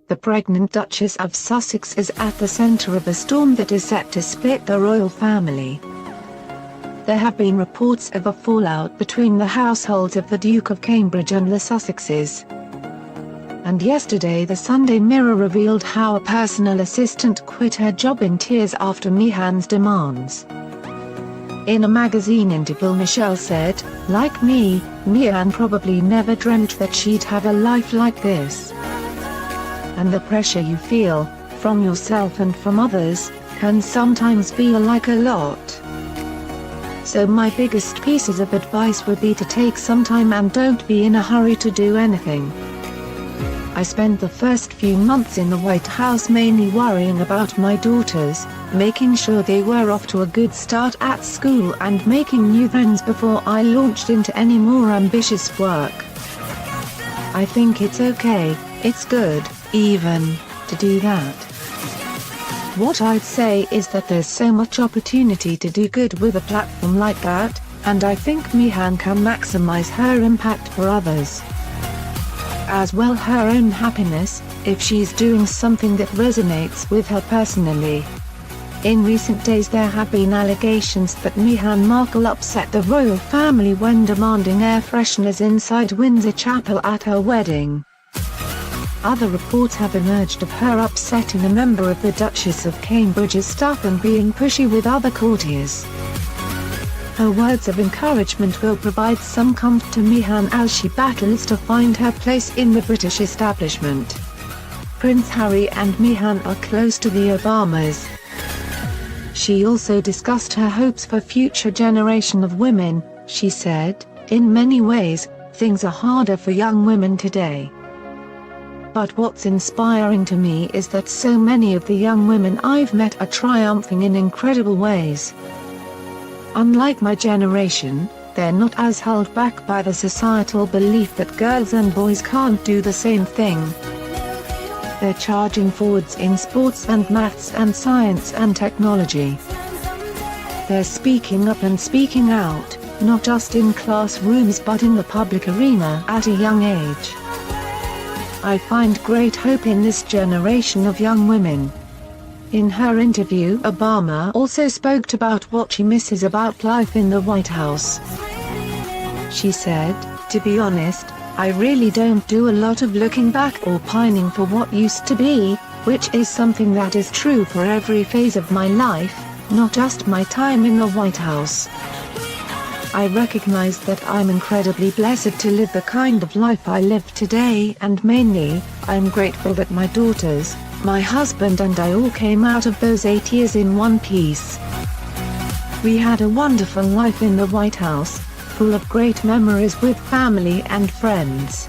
the pregnant Duchess of Sussex is at the centre of a storm that is set to split the royal family. There have been reports of a fallout between the households of the Duke of Cambridge and the Sussexes. And yesterday the Sunday Mirror revealed how a personal assistant quit her job in tears after Meghan's demands. In a magazine interview, Michelle said, "Like me, Meghan probably never dreamt that she'd have a life like this. And the pressure you feel, from yourself and from others, can sometimes feel like a lot. So my biggest pieces of advice would be to take some time and don't be in a hurry to do anything. I spent the first few months in the White House mainly worrying about my daughters, making sure they were off to a good start at school and making new friends before I launched into any more ambitious work. I think it's okay, it's good, even, to do that. What I'd say is that there's so much opportunity to do good with a platform like that, and I think Meghan can maximize her impact for others. As well her own happiness, if she's doing something that resonates with her personally. In recent days there have been allegations that Meghan Markle upset the royal family when demanding air fresheners inside Windsor Chapel at her wedding. Other reports have emerged of her upsetting a member of the Duchess of Cambridge's staff and being pushy with other courtiers. Her words of encouragement will provide some comfort to Meghan as she battles to find her place in the British establishment. Prince Harry and Meghan are close to the Obamas. She also discussed her hopes for future generation of women. She said, "In many ways, things are harder for young women today. But what's inspiring to me is that so many of the young women I've met are triumphing in incredible ways. Unlike my generation, they're not as held back by the societal belief that girls and boys can't do the same thing. They're charging forwards in sports and maths and science and technology. They're speaking up and speaking out, not just in classrooms but in the public arena at a young age. I find great hope in this generation of young women." In her interview, Obama also spoke about what she misses about life in the White House. She said, "To be honest, I really don't do a lot of looking back or pining for what used to be, which is something that is true for every phase of my life, not just my time in the White House. I recognize that I'm incredibly blessed to live the kind of life I live today, and mainly, I'm grateful that my daughters, my husband and I all came out of those 8 years in one piece. We had a wonderful life in the White House, full of great memories with family and friends."